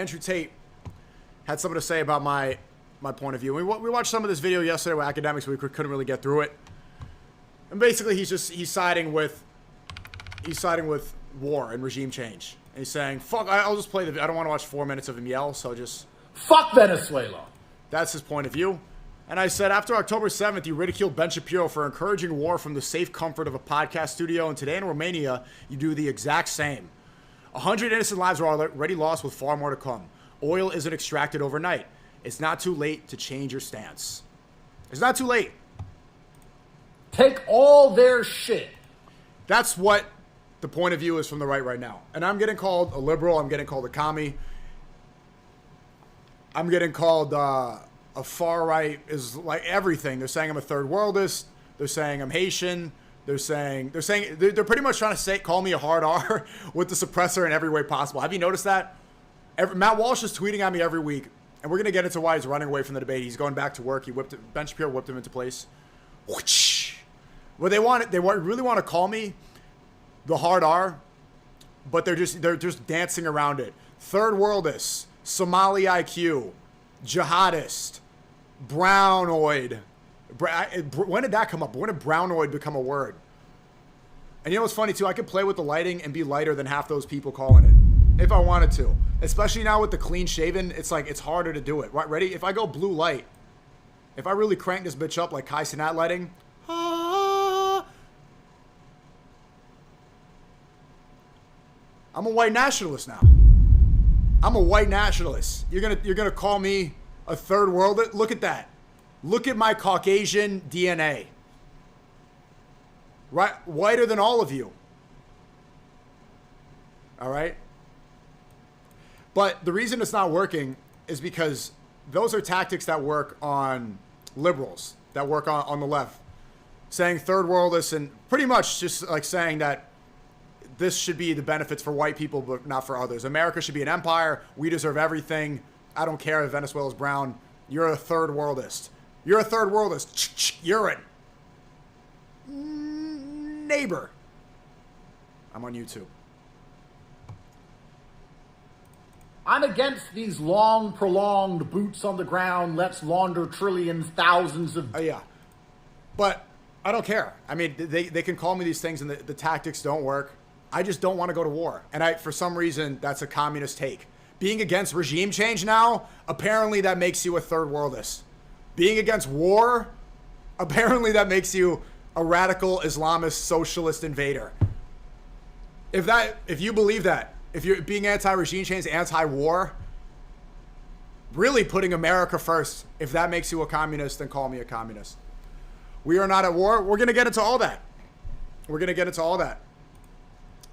Andrew Tate had something to say about my point of view. We watched some of this video yesterday with academics. We couldn't really get through it. And basically, he's siding with war and regime change. And he's saying, "Fuck, I'll just play the. I don't want to watch 4 minutes of him yell, so just fuck Venezuela." That's his point of view. And I said, after October 7th, you ridiculed Ben Shapiro for encouraging war from the safe comfort of a podcast studio, and today in Romania, you do the exact same. 100 innocent lives are already lost with far more to come. Oil isn't extracted overnight. It's not too late to change your stance. It's not too late. Take all their shit. That's what the point of view is from the right now. And I'm getting called a liberal. I'm getting called a commie. I'm getting called a far right is like everything. They're saying I'm a third worldist. They're saying I'm Haitian. They're pretty much trying to call me a hard R with the suppressor in every way possible. Have you noticed that? Matt Walsh is tweeting at me every week, and we're going to get into why he's running away from the debate. He's going back to work. Ben Shapiro whipped him into place. Well, they really want to call me the hard R, but they're just dancing around it. Third worldist, Somali IQ, jihadist, brownoid. When did that come up? When did brownoid become a word? And you know what's funny too? I could play with the lighting and be lighter than half those people calling it if I wanted to. Especially now with the clean shaven, it's like it's harder to do it. Right, ready? If I go blue light, if I really crank this bitch up like Kai Cenat lighting, I'm a white nationalist now. I'm a white nationalist. You're gonna call me a third world? Look at that. Look at my Caucasian DNA. Right, whiter than all of you. All right? But the reason it's not working is because those are tactics that work on liberals, that work on the left. Saying third worldists and pretty much just like saying that this should be the benefits for white people, but not for others. America should be an empire. We deserve everything. I don't care if Venezuela's brown. You're a third worldist. You're a third worldist. You're a neighbor. I'm on YouTube. I'm against these long, prolonged boots on the ground, let's launder trillions, thousands of... Yeah. But I don't care. I mean, they can call me these things and the tactics don't work. I just don't want to go to war. And for some reason, that's a communist take. Being against regime change now, apparently that makes you a third worldist. Being against war, apparently that makes you a radical Islamist socialist invader. If you believe that, if you're being anti-regime change, anti-war, really putting America first, if that makes you a communist, then call me a communist. We are not at war. We're going to get into all that. We're going to get into all that.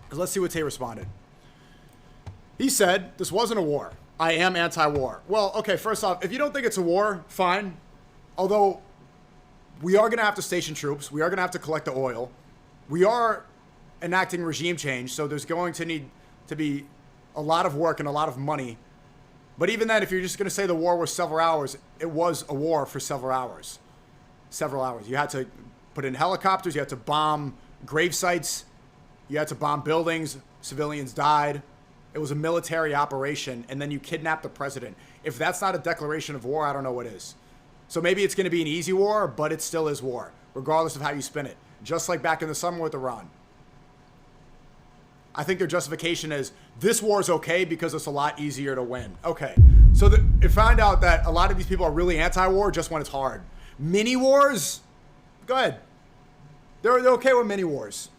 Because let's see what Tate responded. He said, this wasn't a war. I am anti-war. Well, okay, first off, if you don't think it's a war, fine. Although, we are going to have to station troops. We are going to have to collect the oil. We are enacting regime change, so there's going to need to be a lot of work and a lot of money. But even then, if you're just going to say the war was several hours, it was a war for several hours. Several hours. You had to put in helicopters. You had to bomb grave sites. You had to bomb buildings. Civilians died. It was a military operation. And then you kidnapped the president. If that's not a declaration of war, I don't know what is. So maybe it's going to be an easy war, but it still is war, regardless of how you spin it. Just like back in the summer with Iran. I think their justification is, this war is okay because it's a lot easier to win. Okay, so it found out that a lot of these people are really anti-war just when it's hard. Mini wars? Go ahead. They're okay with mini wars.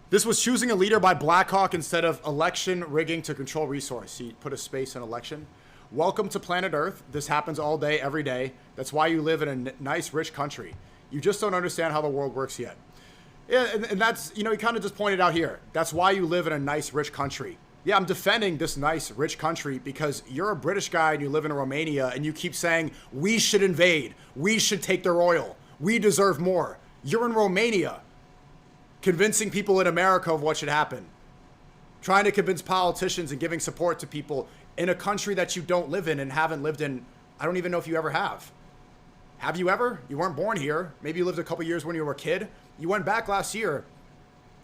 This was choosing a leader by Blackhawk instead of election rigging to control resource. He put a space in election. Welcome to planet Earth. This happens all day, every day. That's why you live in a nice, rich country. You just don't understand how the world works yet. Yeah, and that's, he kind of just pointed out here. That's why you live in a nice, rich country. Yeah, I'm defending this nice, rich country because you're a British guy and you live in Romania and you keep saying, we should invade. We should take their oil. We deserve more. You're in Romania convincing people in America of what should happen. Trying to convince politicians and giving support to people in a country that you don't live in and haven't lived in. I don't even know if you ever have. Have you ever? You weren't born here. Maybe you lived a couple years when you were a kid. You went back last year.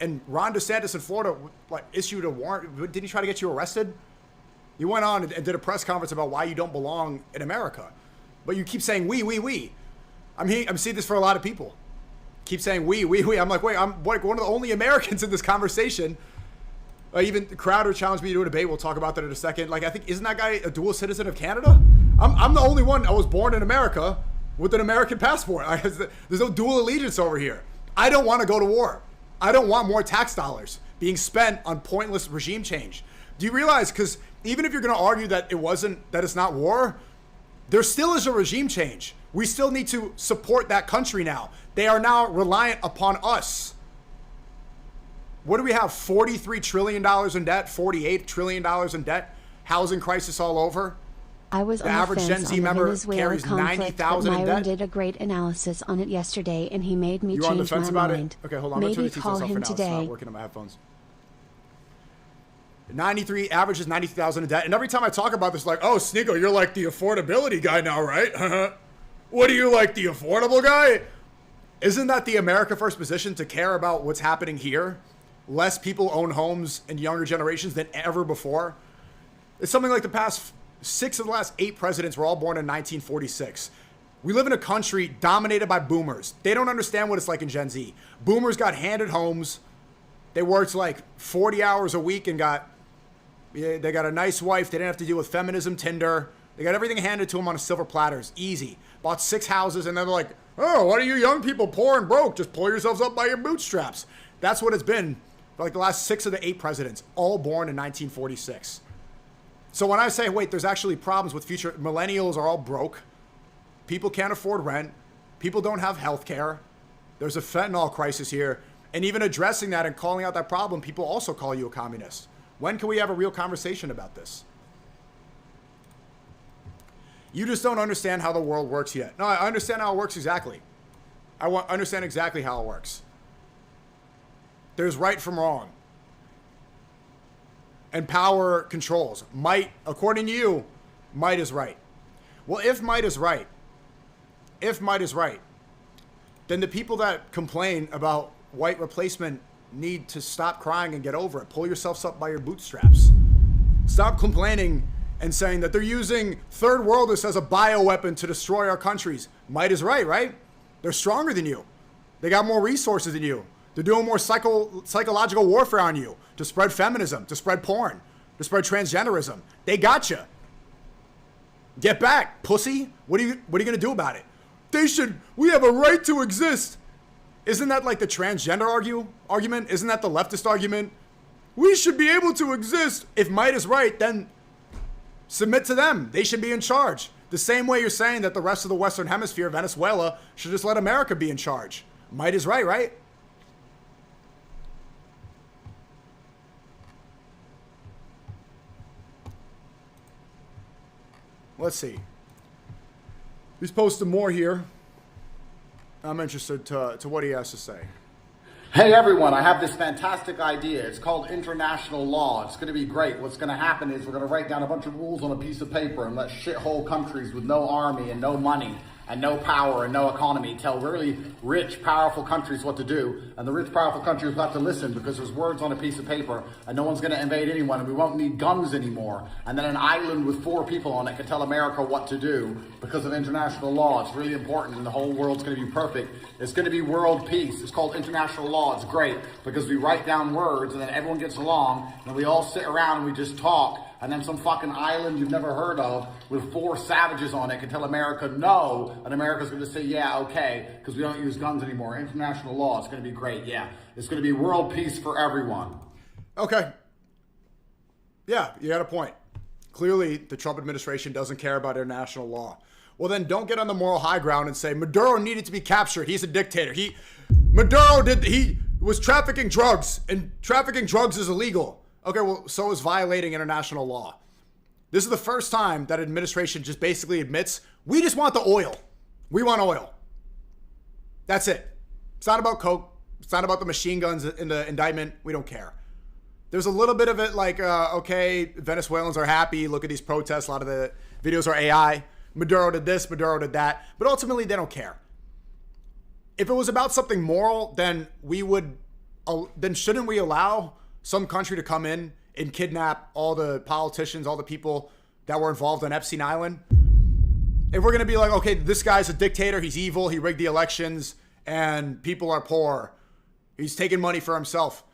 And Ron DeSantis in Florida like issued a warrant. Didn't he try to get you arrested? You went on and did a press conference about why you don't belong in America. But you keep saying we. I'm seeing this for a lot of people. Keep saying we. I'm like, wait, I'm like one of the only Americans in this conversation. Even Crowder challenged me to do a debate. We'll talk about that in a second. Like, I think, isn't that guy a dual citizen of Canada? I'm the only one. I was born in America with an American passport. There's no dual allegiance over here. I don't want to go to war. I don't want more tax dollars being spent on pointless regime change. Do you realize? Because even if you're going to argue that it's not war, there still is a regime change. We still need to support that country now. They are now reliant upon us. What do we have? $43 trillion in debt, $48 trillion in debt, housing crisis all over. I was the on average the Gen fence Z on the member Venezuela carries conflict, but 90,000 in Myron debt. did a great analysis on it yesterday, and he made me You're on the change fence my about mind. it? Okay, hold on. I'm going to turn Maybe the call TVs off for him now. It's today. not working on my headphones. 93 averages 90,000 in debt. And every time I talk about this, like, oh, SNEAKO, you're like the affordability guy now, right? What are you, like the affordable guy? Isn't that the America First position, to care about what's happening here? Less people own homes in younger generations than ever before. It's something like the past 6 of the last 8 presidents were all born in 1946. We live in a country dominated by boomers. They don't understand what it's like in Gen Z. Boomers got handed homes. They worked like 40 hours a week and they got a nice wife. They didn't have to deal with feminism, Tinder. They got everything handed to them on a silver platters. Easy. Bought 6 houses, and they're like, oh, what are you young people poor and broke? Just pull yourselves up by your bootstraps. That's what it's been for like the last 6 of the 8 presidents, all born in 1946. So when I say, wait, there's actually problems with future, millennials are all broke. People can't afford rent. People don't have health care. There's a fentanyl crisis here. And even addressing that and calling out that problem, people also call you a communist. When can we have a real conversation about this? You just don't understand how the world works yet. No, I understand how it works exactly. I understand exactly how it works. There's right from wrong. And power controls. Might, according to you, might is right. Well, if might is right, then the people that complain about white replacement need to stop crying and get over it. Pull yourselves up by your bootstraps. Stop complaining and saying that they're using third worlders as a bioweapon to destroy our countries. Might is right, right? They're stronger than you. They got more resources than you. They're doing more psychological warfare on you to spread feminism, to spread porn, to spread transgenderism. They got you. Get back, pussy. What are you going to do about it? We have a right to exist. Isn't that like the transgender argument? Isn't that the leftist argument? We should be able to exist. If might is right, then submit to them. They should be in charge. The same way you're saying that the rest of the Western Hemisphere, Venezuela, should just let America be in charge. Might is right, right? Let's see. He's posting more here. I'm interested to what he has to say. Hey everyone, I have this fantastic idea. It's called international law. It's going to be great. What's going to happen is we're going to write down a bunch of rules on a piece of paper and let shithole countries with no army and no money and no power and no economy tell really rich, powerful countries what to do. And the rich, powerful countries will have to listen because there's words on a piece of paper and no one's going to invade anyone and we won't need guns anymore. And then an island with 4 people on it can tell America what to do because of international law. It's really important and the whole world's going to be perfect. It's going to be world peace. It's called international law. It's great because we write down words and then everyone gets along and we all sit around and we just talk. And then some fucking island you've never heard of with 4 savages on it can tell America no, and America's going to say, yeah, okay, because we don't use guns anymore. International law, it's going to be great, yeah. It's going to be world peace for everyone. Okay. Yeah, you got a point. Clearly, the Trump administration doesn't care about international law. Well, then don't get on the moral high ground and say Maduro needed to be captured. He's a dictator. He was trafficking drugs, and trafficking drugs is illegal. Okay, well, so is violating international law. This is the first time that administration just basically admits, we just want the oil. We want oil. That's it. It's not about coke. It's not about the machine guns in the indictment. We don't care. There's a little bit of it like, okay, Venezuelans are happy. Look at these protests. A lot of the videos are AI. Maduro did this, Maduro did that. But ultimately, they don't care. If it was about something moral, then we would then shouldn't we allow some country to come in and kidnap all the politicians, all the people that were involved on Epstein Island? If we're going to be like, okay, this guy's a dictator, he's evil, he rigged the elections, and people are poor, he's taking money for himself.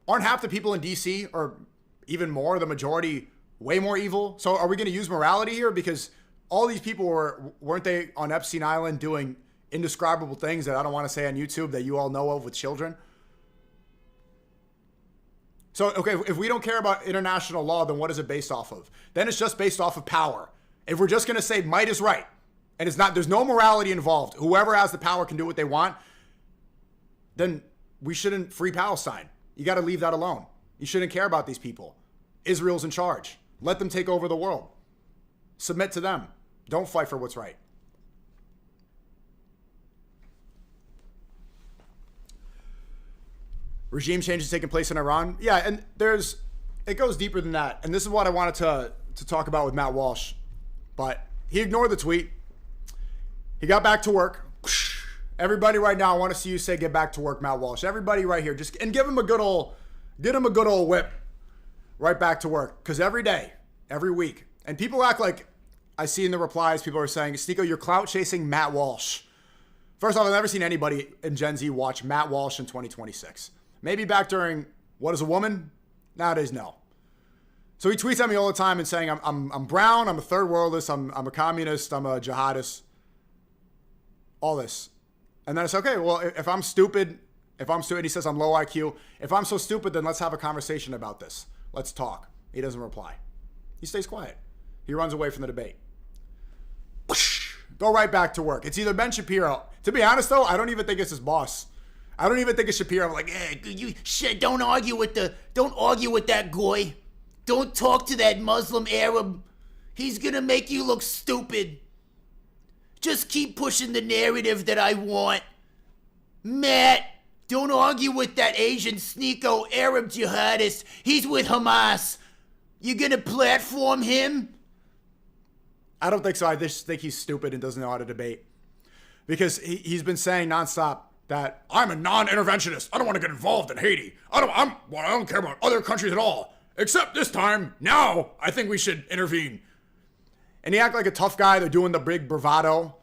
Aren't half the people in DC, or even more, the majority, way more evil? So are we going to use morality here? Because all these people weren't they on Epstein Island doing indescribable things that I don't want to say on YouTube that you all know of with children? So, okay, if we don't care about international law, then what is it based off of? Then it's just based off of power. If we're just going to say might is right, and it's not, there's no morality involved, whoever has the power can do what they want, then we shouldn't free Palestine. You got to leave that alone. You shouldn't care about these people. Israel's in charge. Let them take over the world. Submit to them. Don't fight for what's right. Regime changes taking place in Iran. Yeah, and it goes deeper than that. And this is what I wanted to talk about with Matt Walsh. But he ignored the tweet. He got back to work. Everybody right now, I want to see you say get back to work, Matt Walsh. Everybody right here, and give him a good old whip right back to work. Because every day, every week, and people act like, I see in the replies, people are saying, SNEAKO, you're clout chasing Matt Walsh. First off, I've never seen anybody in Gen Z watch Matt Walsh in 2026. Maybe back during What is a Woman? Nowadays, no. So he tweets at me all the time and saying, I'm brown, I'm a third worldist, I'm a communist, I'm a jihadist, all this. And then it's okay, well, if I'm stupid, he says I'm low IQ. If I'm so stupid, then let's have a conversation about this. Let's talk. He doesn't reply. He stays quiet. He runs away from the debate. Go right back to work. It's either Ben Shapiro. To be honest, though, I don't even think it's his boss. I don't even think it's Shapiro. I'm like, you shit, don't argue with that guy. Don't talk to that Muslim Arab. He's gonna make you look stupid. Just keep pushing the narrative that I want. Matt, don't argue with that Asian SNEAKO Arab jihadist. He's with Hamas. You gonna platform him? I don't think so. I just think he's stupid and doesn't know how to debate. Because he's been saying nonstop that I'm a non-interventionist. I don't want to get involved in Haiti. I don't care about other countries at all. Except this time, now, I think we should intervene. And he act like a tough guy. They're doing the big bravado.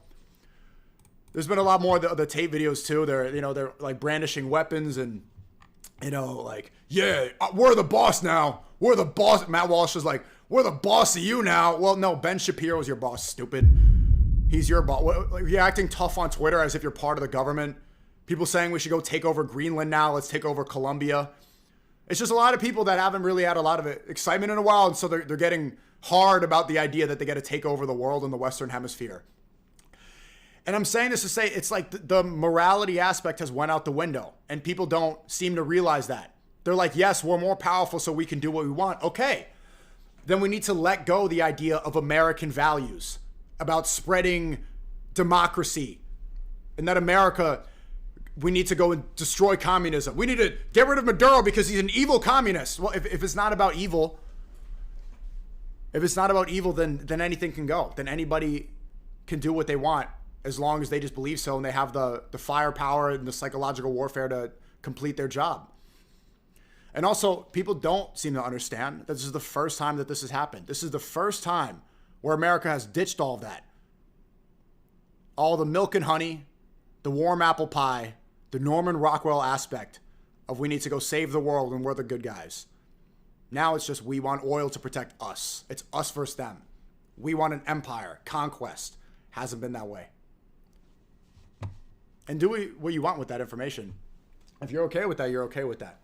There's been a lot more of the Tate videos too. They're like brandishing weapons and, like, yeah, we're the boss now. We're the boss. Matt Walsh is like, we're the boss of you now. Well, no, Ben Shapiro is your boss, stupid. He's your boss. You're acting tough on Twitter as if you're part of the government. People saying we should go take over Greenland now. Let's take over Colombia. It's just a lot of people that haven't really had a lot of excitement in a while. And so they're getting hard about the idea that they got to take over the world in the Western Hemisphere. And I'm saying this to say it's like the morality aspect has went out the window. And people don't seem to realize that. They're like, yes, we're more powerful so we can do what we want. Okay. Then we need to let go the idea of American values about spreading democracy. And that America, we need to go and destroy communism. We need to get rid of Maduro because he's an evil communist. Well, if it's not about evil, then anything can go. Then anybody can do what they want as long as they just believe so and they have the firepower and the psychological warfare to complete their job. And also, people don't seem to understand that this is the first time that this has happened. This is the first time where America has ditched all of that. All the milk and honey, the warm apple pie, the Norman Rockwell aspect of we need to go save the world and we're the good guys. Now it's just we want oil to protect us. It's us versus them. We want an empire, conquest. Hasn't been that way. And do what you want with that information. If you're okay with that, you're okay with that.